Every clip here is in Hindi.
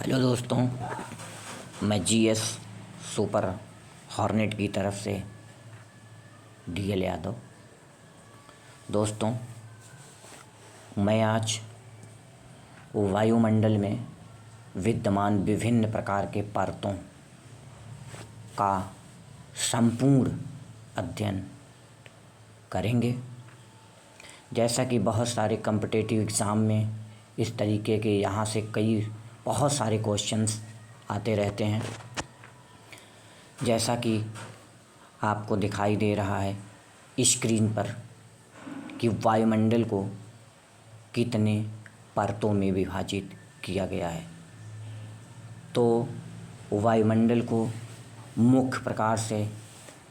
हेलो दोस्तों, मैं जीएस सुपर हॉर्नेट की तरफ से डीएल यादव। दोस्तों, मैं आज वायुमंडल में विद्यमान विभिन्न प्रकार के परतों का संपूर्ण अध्ययन करेंगे। जैसा कि बहुत सारे कॉम्पिटिटिव एग्ज़ाम में इस तरीके के यहाँ से बहुत सारे क्वेश्चंस आते रहते हैं। जैसा कि आपको दिखाई दे रहा है स्क्रीन पर कि वायुमंडल को कितने परतों में विभाजित किया गया है। तो वायुमंडल को मुख्य प्रकार से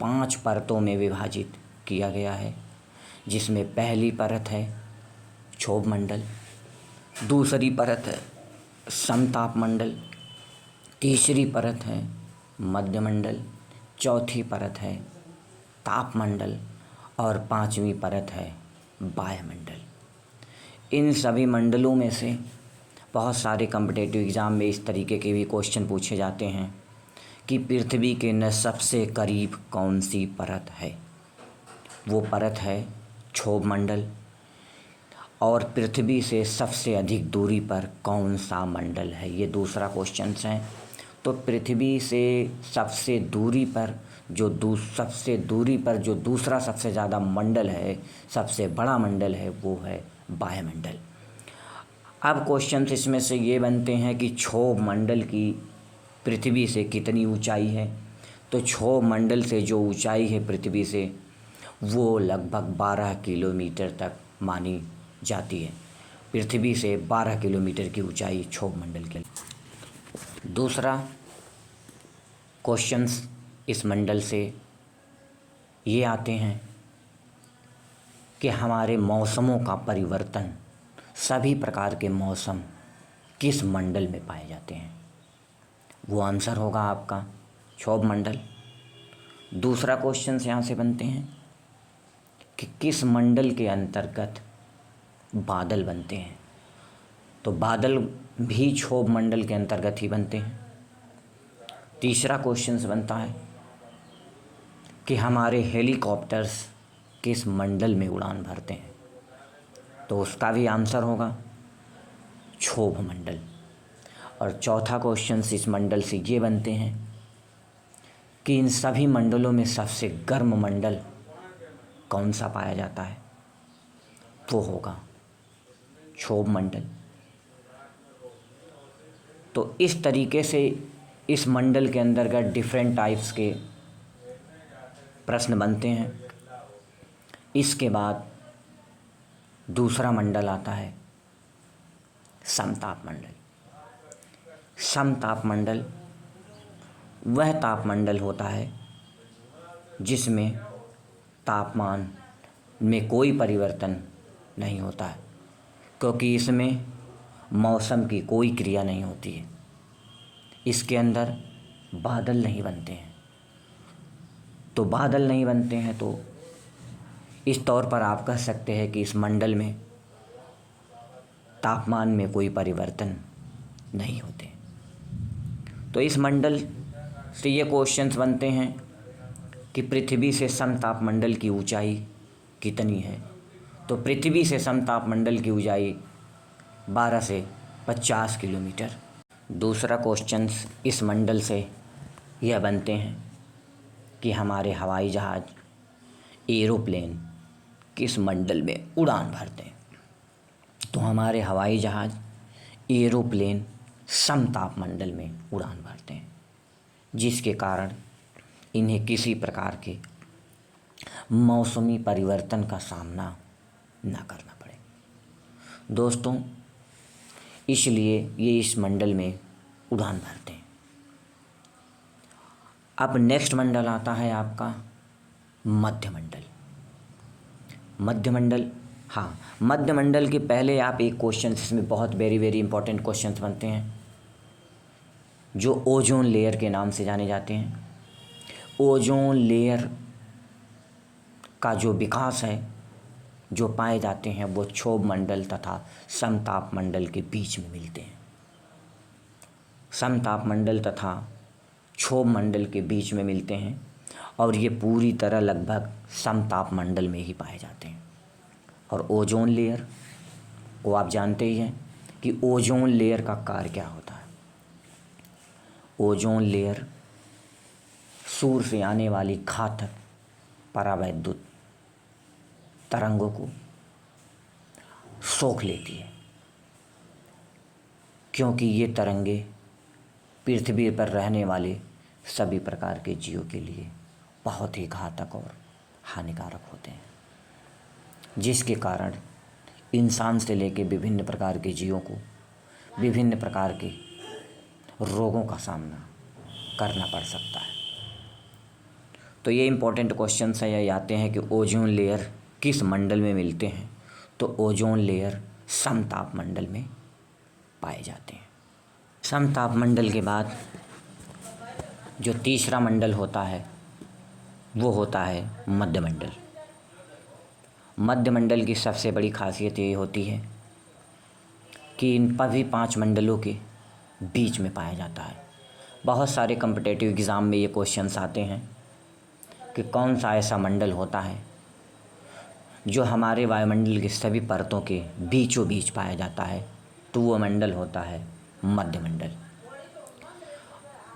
5 परतों में विभाजित किया गया है, जिसमें पहली परत है क्षोभ मंडल, दूसरी परत है समताप मंडल, तीसरी परत है मध्यमंडल, चौथी परत है तापमंडल और 5वीं परत है वायुमंडल। इन सभी मंडलों में से बहुत सारे कॉम्पिटिटिव एग्ज़ाम में इस तरीके के भी क्वेश्चन पूछे जाते हैं कि पृथ्वी के सबसे करीब कौन सी परत है। वो परत है क्षोभ मंडल। और पृथ्वी से सबसे अधिक दूरी पर कौन सा मंडल है, ये दूसरा क्वेश्चन है। तो पृथ्वी से सबसे दूरी पर जो दूसरा सबसे ज़्यादा मंडल है, सबसे बड़ा मंडल है, वो है वायुमंडल। अब क्वेश्चन इसमें से ये बनते हैं कि क्षोभ मंडल की पृथ्वी से कितनी ऊंचाई है। तो क्षोभ मंडल से जो ऊंचाई है पृथ्वी से, वो लगभग 12 किलोमीटर तक मानी जाती है। पृथ्वी से 12 किलोमीटर की ऊंचाई क्षोभ मंडल के। दूसरा क्वेश्चंस इस मंडल से ये आते हैं कि हमारे मौसमों का परिवर्तन, सभी प्रकार के मौसम किस मंडल में पाए जाते हैं। वो आंसर होगा आपका क्षोभ मंडल। दूसरा क्वेश्चन यहाँ से बनते हैं कि किस मंडल के अंतर्गत बादल बनते हैं। तो बादल भी क्षोभ मंडल के अंतर्गत ही बनते हैं। तीसरा क्वेश्चन बनता है कि हमारे हेलीकॉप्टर्स किस मंडल में उड़ान भरते हैं। तो उसका भी आंसर होगा क्षोभ मंडल। और चौथा क्वेश्चन इस मंडल से ये बनते हैं कि इन सभी मंडलों में सबसे गर्म मंडल कौन सा पाया जाता है। वो होगा क्षोभ मंडल। तो इस तरीके से इस मंडल के अंतर्गत डिफरेंट टाइप्स के प्रश्न बनते हैं। इसके बाद दूसरा मंडल आता है समताप मंडल। समताप मंडल वह तापमंडल होता है जिसमें तापमान में कोई परिवर्तन नहीं होता है, क्योंकि इसमें मौसम की कोई क्रिया नहीं होती है। इसके अंदर बादल नहीं बनते हैं। तो बादल नहीं बनते हैं तो इस तौर पर आप कह सकते हैं कि इस मंडल में तापमान में कोई परिवर्तन नहीं होते। तो इस मंडल से ये क्वेश्चंस बनते हैं कि पृथ्वी से समताप मंडल की ऊंचाई कितनी है। तो पृथ्वी से समताप मंडल की ऊंचाई 12 से 50 किलोमीटर। दूसरा क्वेश्चंस इस मंडल से यह बनते हैं कि हमारे हवाई जहाज़, एरोप्लेन किस मंडल में उड़ान भरते हैं। तो हमारे हवाई जहाज़, एरोप्लेन समताप मंडल में उड़ान भरते हैं, जिसके कारण इन्हें किसी प्रकार के मौसमी परिवर्तन का सामना न करना पड़े। दोस्तों, इसलिए ये इस मंडल में उड़ान भरते हैं। अब नेक्स्ट मंडल आता है आपका मध्यमंडल। मध्यमंडल, हाँ, मध्यमंडल के पहले आप एक क्वेश्चन, इसमें बहुत वेरी इंपॉर्टेंट क्वेश्चंस बनते हैं जो ओजोन लेयर के नाम से जाने जाते हैं। ओजोन लेयर का जो विकास है, जो पाए जाते हैं, वो क्षोभ मंडल तथा समताप मंडल के बीच में मिलते हैं। समताप मंडल तथा क्षोभ मंडल के बीच में मिलते हैं और ये पूरी तरह लगभग समताप मंडल में ही पाए जाते हैं। और ओजोन लेयर को आप जानते ही हैं कि ओजोन लेयर का कार्य क्या होता है। ओजोन लेयर सूर्य से आने वाली घातक परावैद्युत तरंगों को सोख लेती है, क्योंकि ये तरंगे पृथ्वी पर रहने वाले सभी प्रकार के जीवों के लिए बहुत ही घातक और हानिकारक होते हैं, जिसके कारण इंसान से लेकर विभिन्न प्रकार के जीवों को विभिन्न प्रकार के रोगों का सामना करना पड़ सकता है। तो ये इम्पोर्टेंट क्वेश्चंस हैं, ये आते हैं कि ओजोन लेयर किस मंडल में मिलते हैं। तो ओजोन लेयर समताप मंडल में पाए जाते हैं। समताप मंडल के बाद जो तीसरा मंडल होता है वो होता है मध्यमंडल। मध्यमंडल की सबसे बड़ी खासियत ये होती है कि इन सभी 5 मंडलों के बीच में पाया जाता है। बहुत सारे कॉम्पिटिटिव एग्ज़ाम में ये क्वेश्चंस आते हैं कि कौन सा ऐसा मंडल होता है जो हमारे वायुमंडल के सभी परतों के बीचों बीच पाया जाता है। तो वो मंडल होता है मध्यमंडल।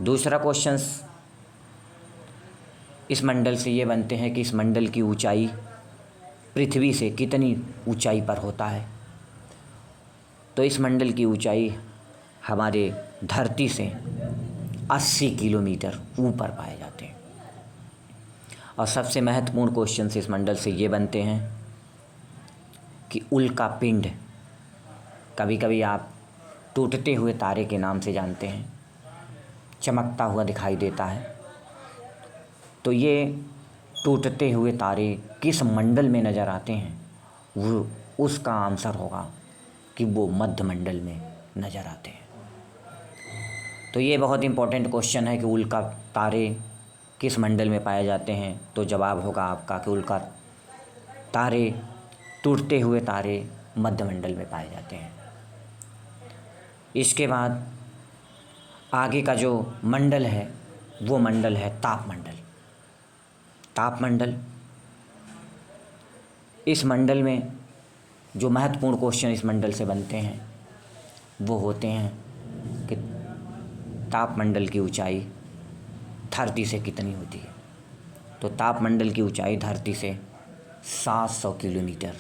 दूसरा क्वेश्चंस इस मंडल से ये बनते हैं कि इस मंडल की ऊंचाई पृथ्वी से कितनी ऊंचाई पर होता है। तो इस मंडल की ऊंचाई हमारे धरती से 80 किलोमीटर ऊपर पाए जाते हैं। और सबसे महत्वपूर्ण क्वेश्चन इस मंडल से ये बनते हैं कि उल्का पिंड, कभी कभी आप टूटते हुए तारे के नाम से जानते हैं, चमकता हुआ दिखाई देता है। तो ये टूटते हुए तारे किस मंडल में नज़र आते हैं, वो उसका आंसर होगा कि वो मध्य मंडल में नज़र आते हैं। तो ये बहुत इंपॉर्टेंट क्वेश्चन है कि उल्का तारे किस मंडल में पाए जाते हैं। तो जवाब होगा आपका कि उल्का तारे, टूटते हुए तारे मध्य मंडल में पाए जाते हैं। इसके बाद आगे का जो मंडल है वो मंडल है तापमंडल। तापमंडल, इस मंडल में जो महत्वपूर्ण क्वेश्चन इस मंडल से बनते हैं वो होते हैं कि तापमंडल की ऊंचाई धरती से कितनी होती है। तो तापमंडल की ऊंचाई धरती से 700 किलोमीटर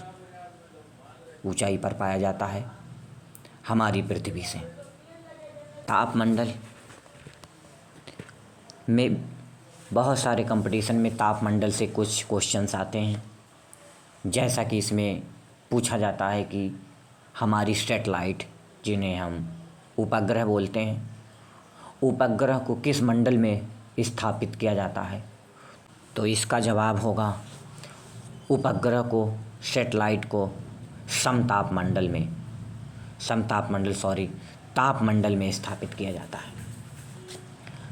ऊंचाई पर पाया जाता है हमारी पृथ्वी से। तापमंडल में बहुत सारे कंपटीशन में तापमंडल से कुछ क्वेश्चंस आते हैं, जैसा कि इसमें पूछा जाता है कि हमारी सैटेलाइट, जिन्हें हम उपग्रह बोलते हैं, उपग्रह को किस मंडल में स्थापित किया जाता है। तो इसका जवाब होगा उपग्रह को, सैटेलाइट को तापमंडल में स्थापित किया जाता है।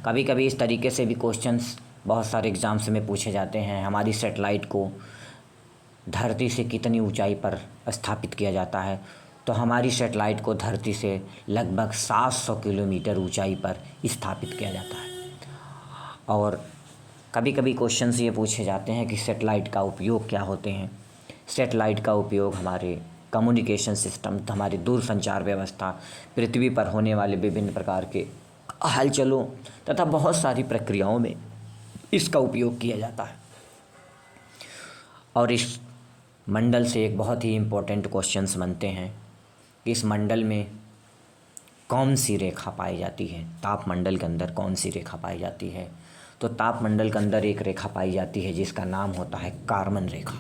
कभी कभी इस तरीके से भी क्वेश्चंस बहुत सारे एग्ज़ाम्स में पूछे जाते हैं, हमारी सैटेलाइट को धरती से कितनी ऊंचाई पर स्थापित किया जाता है। तो हमारी सैटेलाइट को धरती से लगभग 700 किलोमीटर ऊंचाई पर स्थापित किया जाता है। और कभी कभी क्वेश्चंस ये पूछे जाते हैं कि सैटेलाइट का उपयोग क्या होते हैं। सैटेलाइट का उपयोग हमारे कम्युनिकेशन सिस्टम, हमारी दूरसंचार व्यवस्था, पृथ्वी पर होने वाले विभिन्न प्रकार के हलचलों तथा बहुत सारी प्रक्रियाओं में इसका उपयोग किया जाता है। और इस मंडल से एक बहुत ही इम्पोर्टेंट क्वेश्चंस बनते हैं कि इस मंडल में कौन सी रेखा पाई जाती है। तापमंडल के अंदर कौन सी रेखा पाई जाती है। तो तापमंडल के अंदर एक रेखा पाई जाती है जिसका नाम होता है कार्बन रेखा।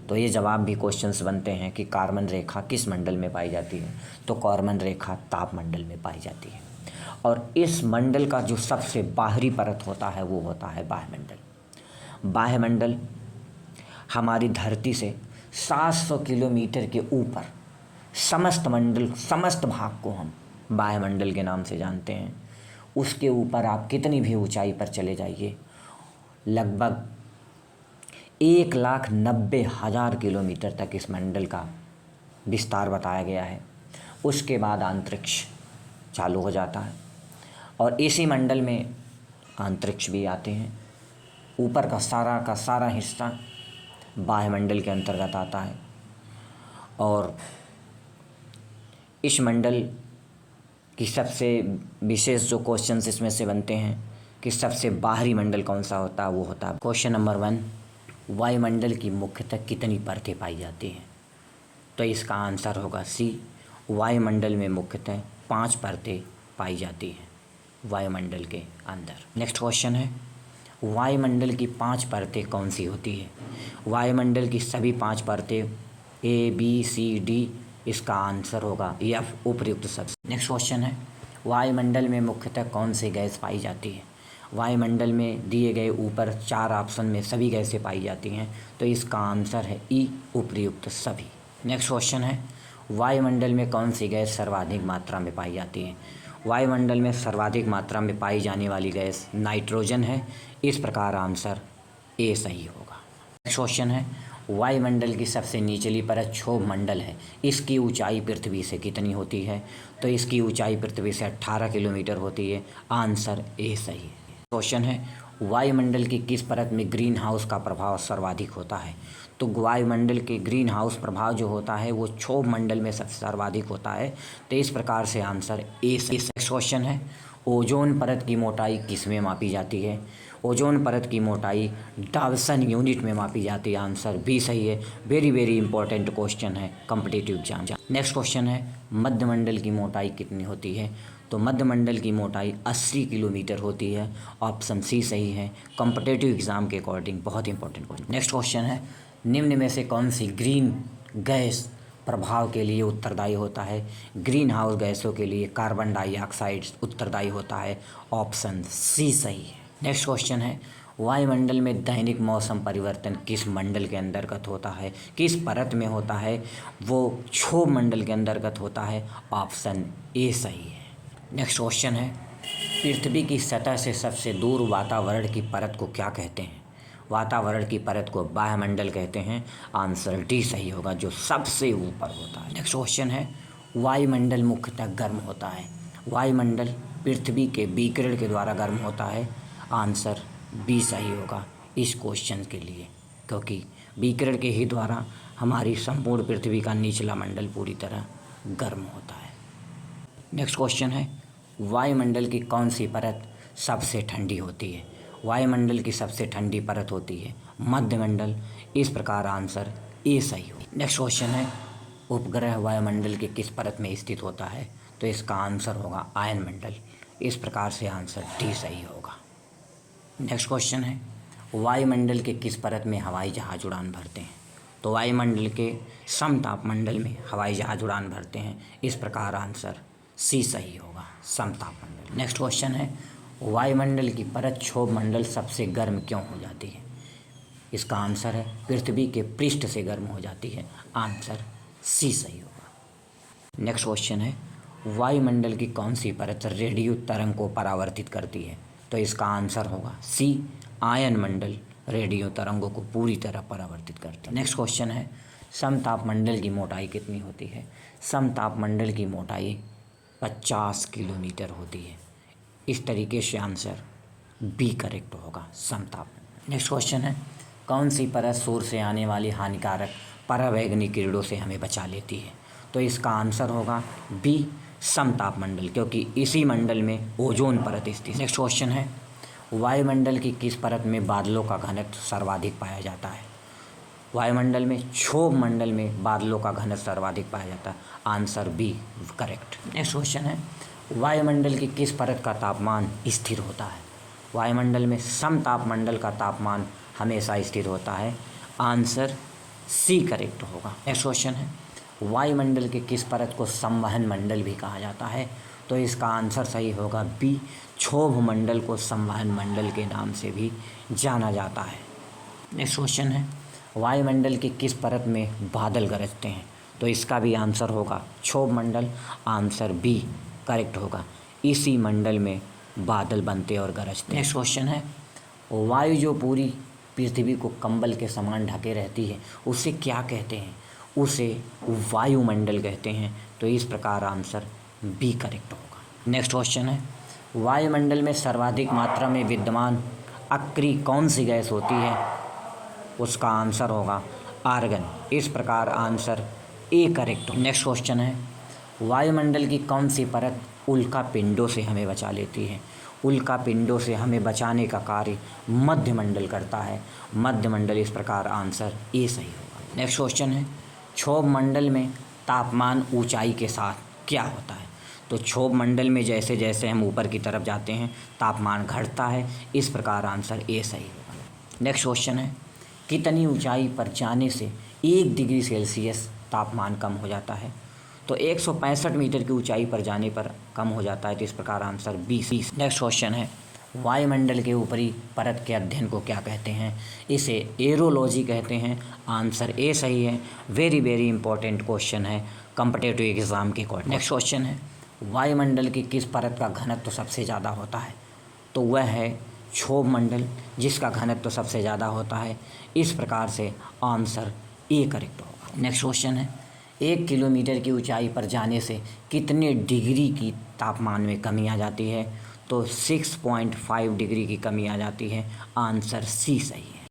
तो ये जवाब भी क्वेश्चंस बनते हैं कि कार्बन रेखा किस मंडल में पाई जाती है। तो कार्बन रेखा तापमंडल में पाई जाती है। और इस मंडल का जो सबसे बाहरी परत होता है वो होता है बाह्यमंडल। बाह्यमंडल हमारी धरती से 700 किलोमीटर के ऊपर समस्त भाग को हम वायुमंडल के नाम से जानते हैं। उसके ऊपर आप कितनी भी ऊंचाई पर चले जाइए, लगभग 1,90,000 किलोमीटर तक इस मंडल का विस्तार बताया गया है। उसके बाद अंतरिक्ष चालू हो जाता है। और इसी मंडल में अंतरिक्ष भी आते हैं। ऊपर का सारा हिस्सा वायुमंडल के अंतर्गत आता है। और इस मंडल की सबसे विशेष जो क्वेश्चंस इसमें से बनते हैं कि सबसे बाहरी मंडल कौन सा होता है, वो होता है क्वेश्चन नंबर 1, वायुमंडल की मुख्यतः कितनी परतें पाई जाती हैं? तो इसका आंसर होगा सी, वायुमंडल में मुख्यतः 5 परतें पाई जाती हैं वायुमंडल के अंदर। नेक्स्ट क्वेश्चन है, वायुमंडल की 5 परतें कौन सी होती है? वायुमंडल की सभी 5 परतें ABCD, इसका आंसर होगा F, उपर्युक्त सब। नेक्स्ट क्वेश्चन है, वायुमंडल में मुख्यतः कौन सी गैस पाई जाती है? वायुमंडल में दिए गए ऊपर 4 ऑप्शन में सभी गैसें पाई जाती हैं, तो इसका आंसर है E, उपर्युक्त सभी। नेक्स्ट क्वेश्चन है, वायुमंडल में कौन सी गैस सर्वाधिक मात्रा में पाई जाती है? वायुमंडल में सर्वाधिक मात्रा में पाई जाने वाली गैस नाइट्रोजन है। इस प्रकार आंसर ए सही होगा। नेक्स्ट क्वेश्चन है, वायुमंडल की सबसे निचली परत क्षोभ मंडल है, इसकी ऊंचाई पृथ्वी से कितनी होती है? तो इसकी ऊंचाई पृथ्वी से 18 किलोमीटर होती है। आंसर ए सही है। क्वेश्चन है, वायुमंडल की किस परत में ग्रीन हाउस का प्रभाव सर्वाधिक होता है? तो वायुमंडल के ग्रीन हाउस प्रभाव जो होता है वो क्षोभ मंडल में सबसे सर्वाधिक होता है। तो इस प्रकार से आंसर ए सही। क्वेश्चन है, ओजोन परत की मोटाई किस में मापी जाती है? ओजोन परत की मोटाई डाल्सन यूनिट में मापी जाती है। आंसर बी सही है। वेरी इंपॉर्टेंट क्वेश्चन है कॉम्पिटिटिव एग्जाम। नेक्स्ट क्वेश्चन है, मध्यमंडल की मोटाई कितनी होती है? तो मध्यमंडल की मोटाई 80 किलोमीटर होती है। ऑप्शन सी सही है। कॉम्पिटिटिव एग्जाम के अकॉर्डिंग बहुत इंपॉर्टेंट क्वेश्चन। नेक्स्ट क्वेश्चन है, निम्न में से कौन सी ग्रीन गैस प्रभाव के लिए उत्तरदायी होता है? ग्रीन हाउस गैसों के लिए कार्बन डाइऑक्साइड उत्तरदायी होता है। ऑप्शन सी सही है। नेक्स्ट क्वेश्चन है, वायुमंडल में दैनिक मौसम परिवर्तन किस मंडल के अंतर्गत होता है? किस परत में होता है? वो क्षोभ मंडल के अंतर्गत होता है। ऑप्शन ए सही है। नेक्स्ट क्वेश्चन है, पृथ्वी की सतह से सबसे दूर वातावरण की परत को क्या कहते हैं? वातावरण की परत को वायुमंडल कहते हैं। आंसर डी सही होगा, जो सबसे ऊपर होता है। नेक्स्ट क्वेश्चन है, वायुमंडल मुख्यतः गर्म होता है। वायुमंडल पृथ्वी के विकिरण के द्वारा गर्म होता है। आंसर बी सही होगा इस क्वेश्चन के लिए, क्योंकि विकिरण के ही द्वारा हमारी संपूर्ण पृथ्वी का निचला मंडल पूरी तरह गर्म होता है। नेक्स्ट क्वेश्चन है, वायुमंडल की कौन सी परत सबसे ठंडी होती है? वायुमंडल की सबसे ठंडी परत होती है मध्यमंडल। इस प्रकार आंसर ए सही हो। नेक्स्ट क्वेश्चन है, उपग्रह वायुमंडल के किस परत में स्थित होता है? तो इसका आंसर होगा आयनमंडल। इस प्रकार से आंसर डी सही होगा। नेक्स्ट क्वेश्चन है, वायुमंडल के किस परत में हवाई जहाज उड़ान भरते हैं? तो वायुमंडल के समताप मंडल में हवाई जहाज उड़ान भरते हैं। इस प्रकार आंसर सी सही होगा, समताप मंडल। नेक्स्ट क्वेश्चन है, वायुमंडल की परत क्षोभ मंडल सबसे गर्म क्यों हो जाती है? इसका आंसर है पृथ्वी के पृष्ठ से गर्म हो जाती है। आंसर सी सही होगा। नेक्स्ट क्वेश्चन है, वायुमंडल की कौन सी परत रेडियो तरंग को परावर्तित करती है? तो इसका आंसर होगा सी, आयन मंडल रेडियो तरंगों को पूरी तरह परावर्तित करती है। नेक्स्ट क्वेश्चन है, समताप मंडल की मोटाई कितनी होती है? समताप मंडल की मोटाई 50 किलोमीटर होती है। इस तरीके से आंसर बी करेक्ट होगा, समताप। नेक्स्ट क्वेश्चन है, कौन सी परत सूर्य से आने वाली हानिकारक परावैंगनी किरणों से हमें बचा लेती है? तो इसका आंसर होगा बी, समताप मंडल, क्योंकि इसी मंडल में ओजोन परत स्थित। नेक्स्ट क्वेश्चन है, वायुमंडल की किस परत में बादलों का घनत्व सर्वाधिक पाया जाता है? वायुमंडल में क्षोभ मंडल में बादलों का घनत्व सर्वाधिक पाया जाता है। Answer B correct. Next question है, वायुमंडल की किस परत का तापमान स्थिर होता है? वायुमंडल में समताप मंडल का तापमान हमेशा स्थिर होता है। आंसर सी करेक्ट होगा। नेक्स्ट क्वेश्चन है, वायुमंडल के किस परत को संवहन मंडल भी कहा जाता है? तो इसका आंसर सही होगा बी, क्षोभ मंडल को संवहन मंडल के नाम से भी जाना जाता है। नेक्स्ट क्वेश्चन है, वायुमंडल की किस परत में बादल गरजते हैं? तो इसका भी आंसर होगा क्षोभ मंडल। आंसर बी करेक्ट होगा, इसी मंडल में बादल बनते और गरजते। नेक्स्ट क्वेश्चन है, वायु जो पूरी पृथ्वी को कंबल के समान ढके रहती है उसे क्या कहते हैं? उसे वायुमंडल कहते हैं। तो इस प्रकार आंसर बी करेक्ट होगा। नेक्स्ट क्वेश्चन है, वायुमंडल में सर्वाधिक मात्रा में विद्यमान अक्रिय कौन सी गैस होती है? उसका आंसर होगा आर्गन। इस प्रकार answer A correct. Next question है, वायुमंडल की कौन सी परत उल्का पिंडों से हमें बचा लेती है? उल्का पिंडों से हमें बचाने का कार्य मध्यमंडल करता है। मध्यमंडल। इस प्रकार आंसर ए सही होगा। नेक्स्ट क्वेश्चन है, क्षोभ मंडल में तापमान ऊंचाई के साथ क्या होता है? तो क्षोभ मंडल में जैसे जैसे हम ऊपर की तरफ जाते हैं तापमान घटता है। इस प्रकार आंसर ए सही होगा। नेक्स्ट क्वेश्चन है, कितनी ऊंचाई पर जाने से 1 डिग्री सेल्सियस तापमान कम हो जाता है? तो 165 मीटर की ऊंचाई पर जाने पर कम हो जाता है। तो इस प्रकार आंसर 20। नेक्स्ट क्वेश्चन है, वायुमंडल के ऊपरी परत के अध्ययन को क्या कहते हैं? इसे एरोलॉजी कहते हैं। आंसर ए सही है। वेरी वेरी इंपॉर्टेंट क्वेश्चन है कॉम्पिटिटिव एग्जाम के अकॉर्डिंग। नेक्स्ट क्वेश्चन है, वायुमंडल की किस परत का घनत्व तो सबसे ज़्यादा होता है? तो वह है क्षोभ मंडल, जिसका घनत्व तो सबसे ज़्यादा होता है। इस प्रकार से आंसर ए करेक्ट होगा। नेक्स्ट क्वेश्चन है, 1 किलोमीटर की ऊंचाई पर जाने से कितने डिग्री की तापमान में कमी आ जाती है? तो 6.5 डिग्री की कमी आ जाती है। आंसर सी सही है।